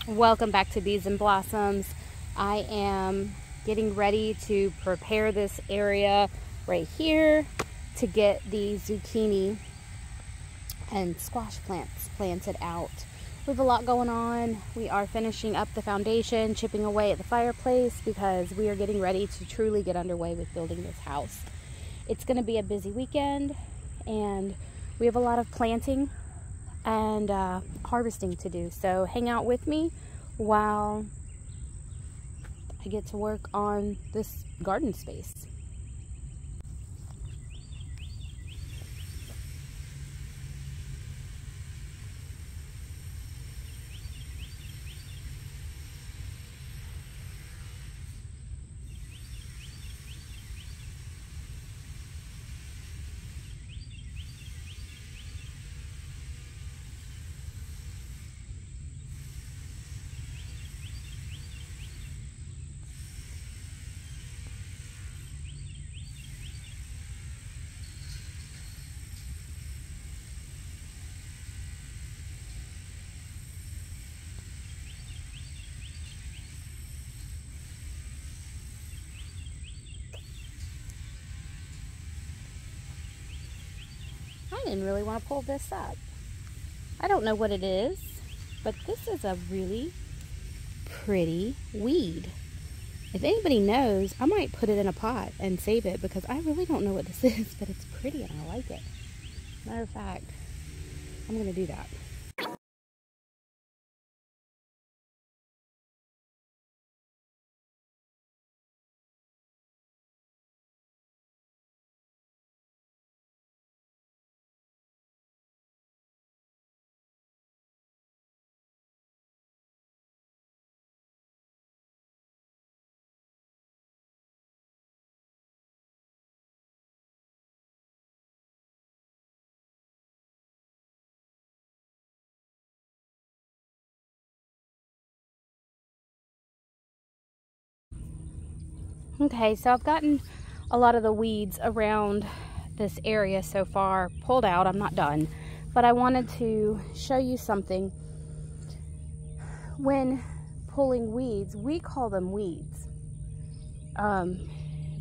Welcome back to Bees and Blossoms. I am getting ready to prepare this area right here to get the zucchini and squash plants planted out. We have a lot going on. We are finishing up the foundation, chipping away at the fireplace because we are getting ready to truly get underway with building this house. It's going to be a busy weekend and we have a lot of planting and harvesting to do. So hang out with me while I get to work on this garden space. I didn't really want to pull this up. I don't know what it is, but this is a really pretty weed. If anybody knows, I might put it in a pot and save it because I really don't know what this is, but it's pretty and I like it. Matter of fact, I'm going to do that. Okay, so I've gotten a lot of the weeds around this area so far pulled out. I'm not done, but I wanted to show you something. When pulling weeds, we call them weeds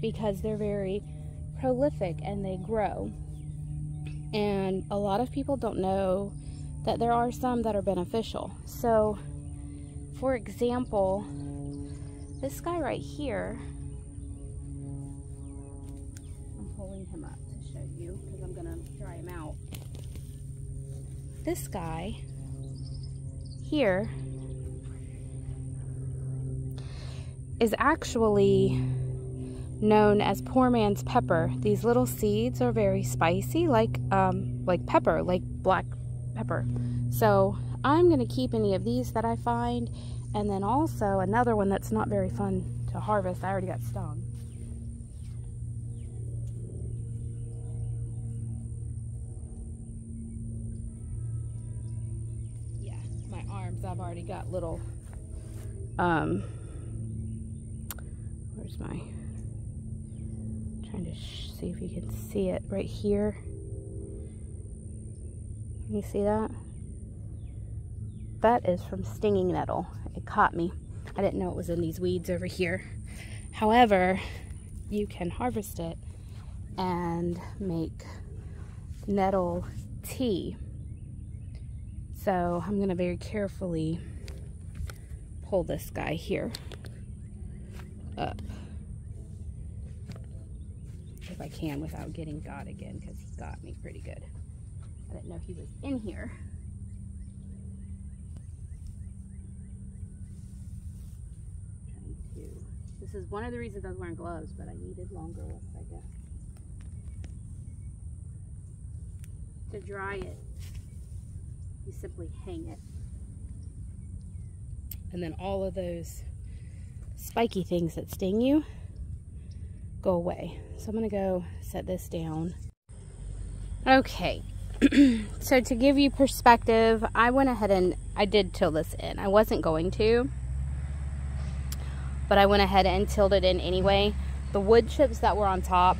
because they're very prolific and they grow. And a lot of people don't know that there are some that are beneficial. So, for example, this guy right here, him up to show you because I'm gonna dry him out. This guy here is actually known as poor man's pepper. These little seeds are very spicy, like pepper, like black pepper. So I'm gonna keep any of these that I find, and then also another one that's not very fun to harvest. I already got stung. I've already got little where's my, trying to see if you can see it right here. Can you see that? That is from stinging nettle. It caught me. I didn't know it was in these weeds over here. However, you can harvest it and make nettle tea. So I'm going to very carefully pull this guy here up, if I can, without getting got again, because he got me pretty good. I didn't know he was in here. This is one of the reasons I was wearing gloves, but I needed longer ones, I guess. To dry it, you simply hang it. And then all of those spiky things that sting you go away. So I'm gonna go set this down. Okay, so to give you perspective, I went ahead and I did till this in. I wasn't going to, but I went ahead and tilled it in anyway. The wood chips that were on top,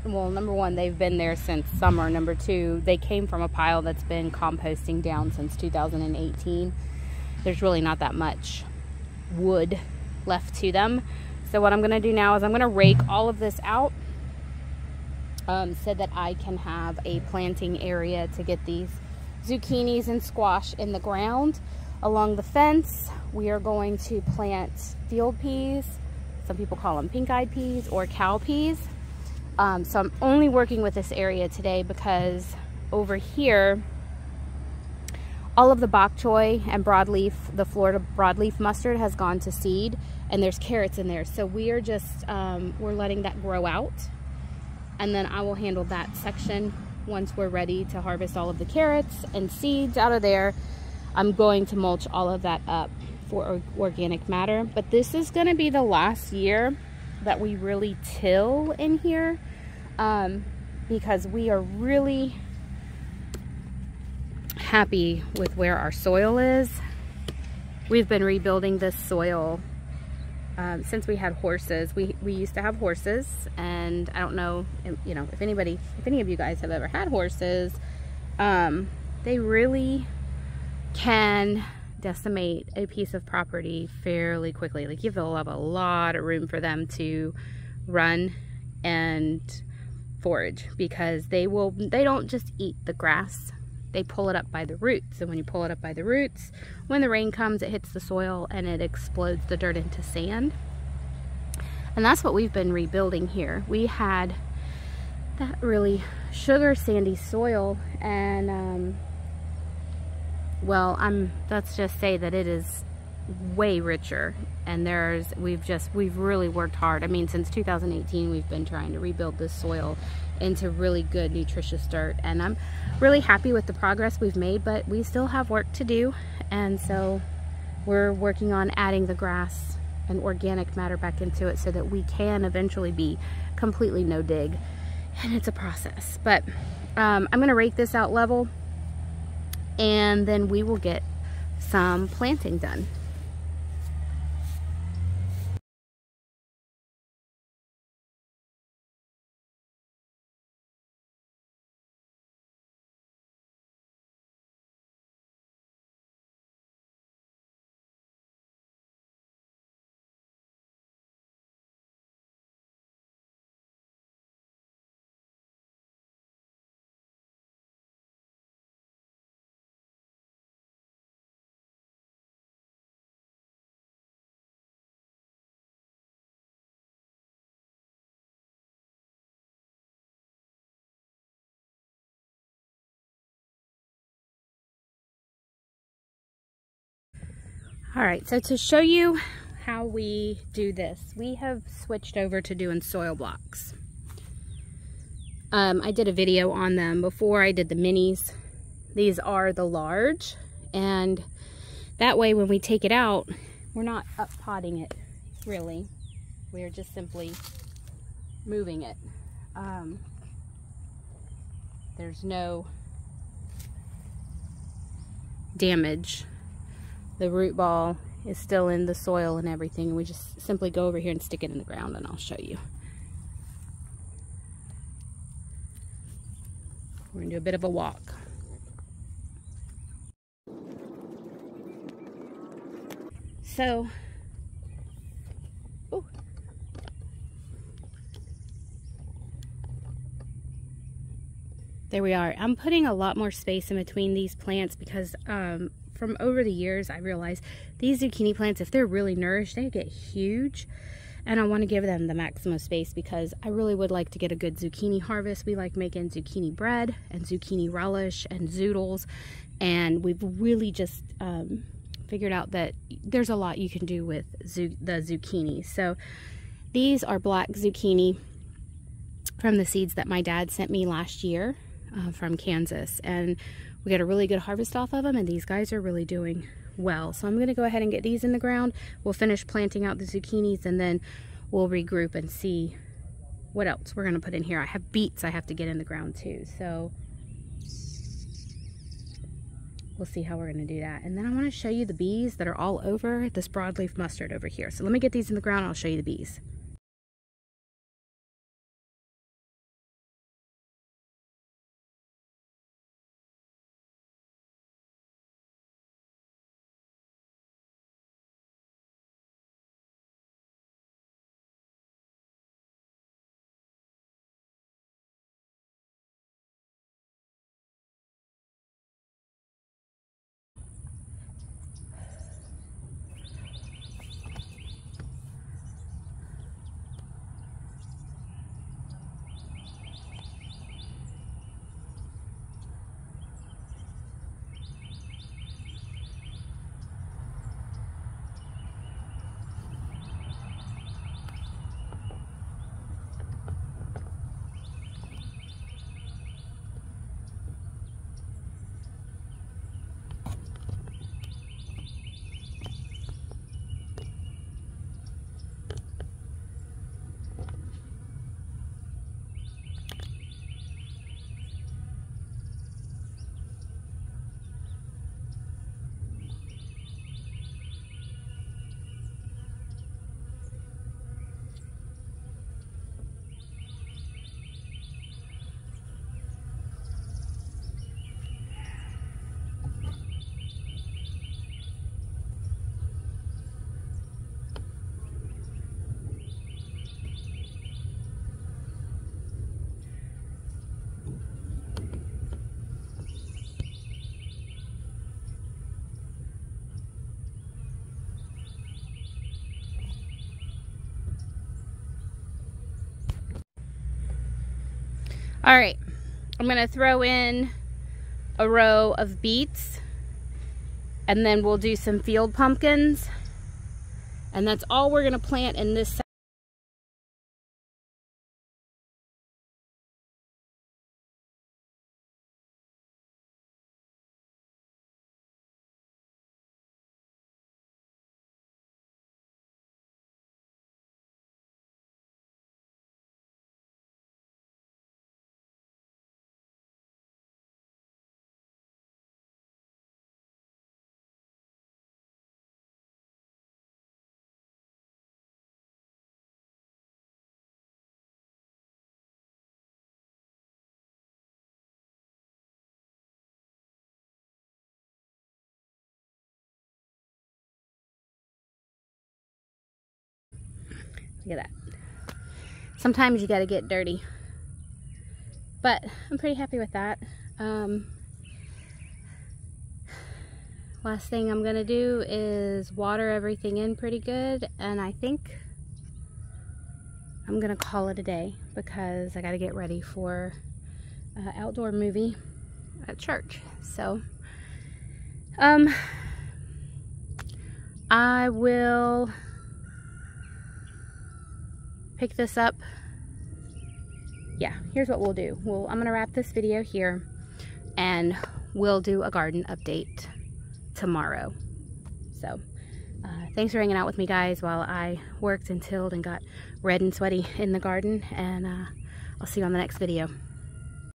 well, number one, they've been there since summer. Number two, they came from a pile that's been composting down since 2018. there's really not that much wood left to them. So what I'm going to do now is I'm going to rake all of this out so that I can have a planting area to get these zucchinis and squash in the ground. Along the fence, we are going to plant field peas. Some people call them pink-eyed peas or cow peas. So I'm only working with this area today because over here, all of the bok choy and broadleaf, the Florida broadleaf mustard has gone to seed, and there's carrots in there. So we are just, we're letting that grow out, and then I will handle that section once we're ready to harvest all of the carrots and seeds out of there. I'm going to mulch all of that up for organic matter, but this is gonna be the last year that we really till in here because we are really happy with where our soil is. We've been rebuilding this soil since we had horses. We used to have horses, and I don't know, you know, if any of you guys have ever had horses, they really can decimate a piece of property fairly quickly. Like, you have to have a lot of room for them to run and forage, because they don't just eat the grass, they pull it up by the roots. And when you pull it up by the roots, when the rain comes, it hits the soil and it explodes the dirt into sand. And that's what we've been rebuilding here. We had that really sugar sandy soil, and well, let's just say that it is way richer, and we've really worked hard. I mean, since 2018 we've been trying to rebuild this soil into really good nutritious dirt, and I'm really happy with the progress we've made, but we still have work to do. And so we're working on adding the grass and organic matter back into it so that we can eventually be completely no dig, and it's a process. But I'm gonna rake this out level, and then we will get some planting done. All right, so to show you how we do this, we have switched over to doing soil blocks. I did a video on them before. I did the minis. These are the large, and that way when we take it out, we're not up potting it, really. We're just simply moving it. There's no damage. The root ball is still in the soil and everything, and we just simply go over here and stick it in the ground, and I'll show you. We're gonna do a bit of a walk. So, ooh. There we are. I'm putting a lot more space in between these plants because from over the years, I realized these zucchini plants, if they're really nourished, they get huge. And I want to give them the maximum space because I really would like to get a good zucchini harvest. We like making zucchini bread and zucchini relish and zoodles. And we've really just figured out that there's a lot you can do with the zucchini. So these are black zucchini from the seeds that my dad sent me last year from Kansas. And we got a really good harvest off of them, and these guys are really doing well. So I'm going to go ahead and get these in the ground. We'll finish planting out the zucchinis, and then we'll regroup and see what else we're going to put in here. I have beets I have to get in the ground too, so we'll see how we're going to do that. And then I want to show you the bees that are all over this broadleaf mustard over here. So let me get these in the ground and I'll show you the bees. All right, I'm gonna throw in a row of beets, and then we'll do some field pumpkins, and that's all we're gonna plant in this section. Look at that. Sometimes you gotta get dirty, but I'm pretty happy with that. Last thing I'm gonna do is water everything in pretty good, and I think I'm gonna call it a day because I gotta get ready for an outdoor movie at church. So I will pick this up. Yeah, here's what we'll do. I'm gonna wrap this video here, and we'll do a garden update tomorrow. So thanks for hanging out with me, guys, while I worked and tilled and got red and sweaty in the garden, and I'll see you on the next video.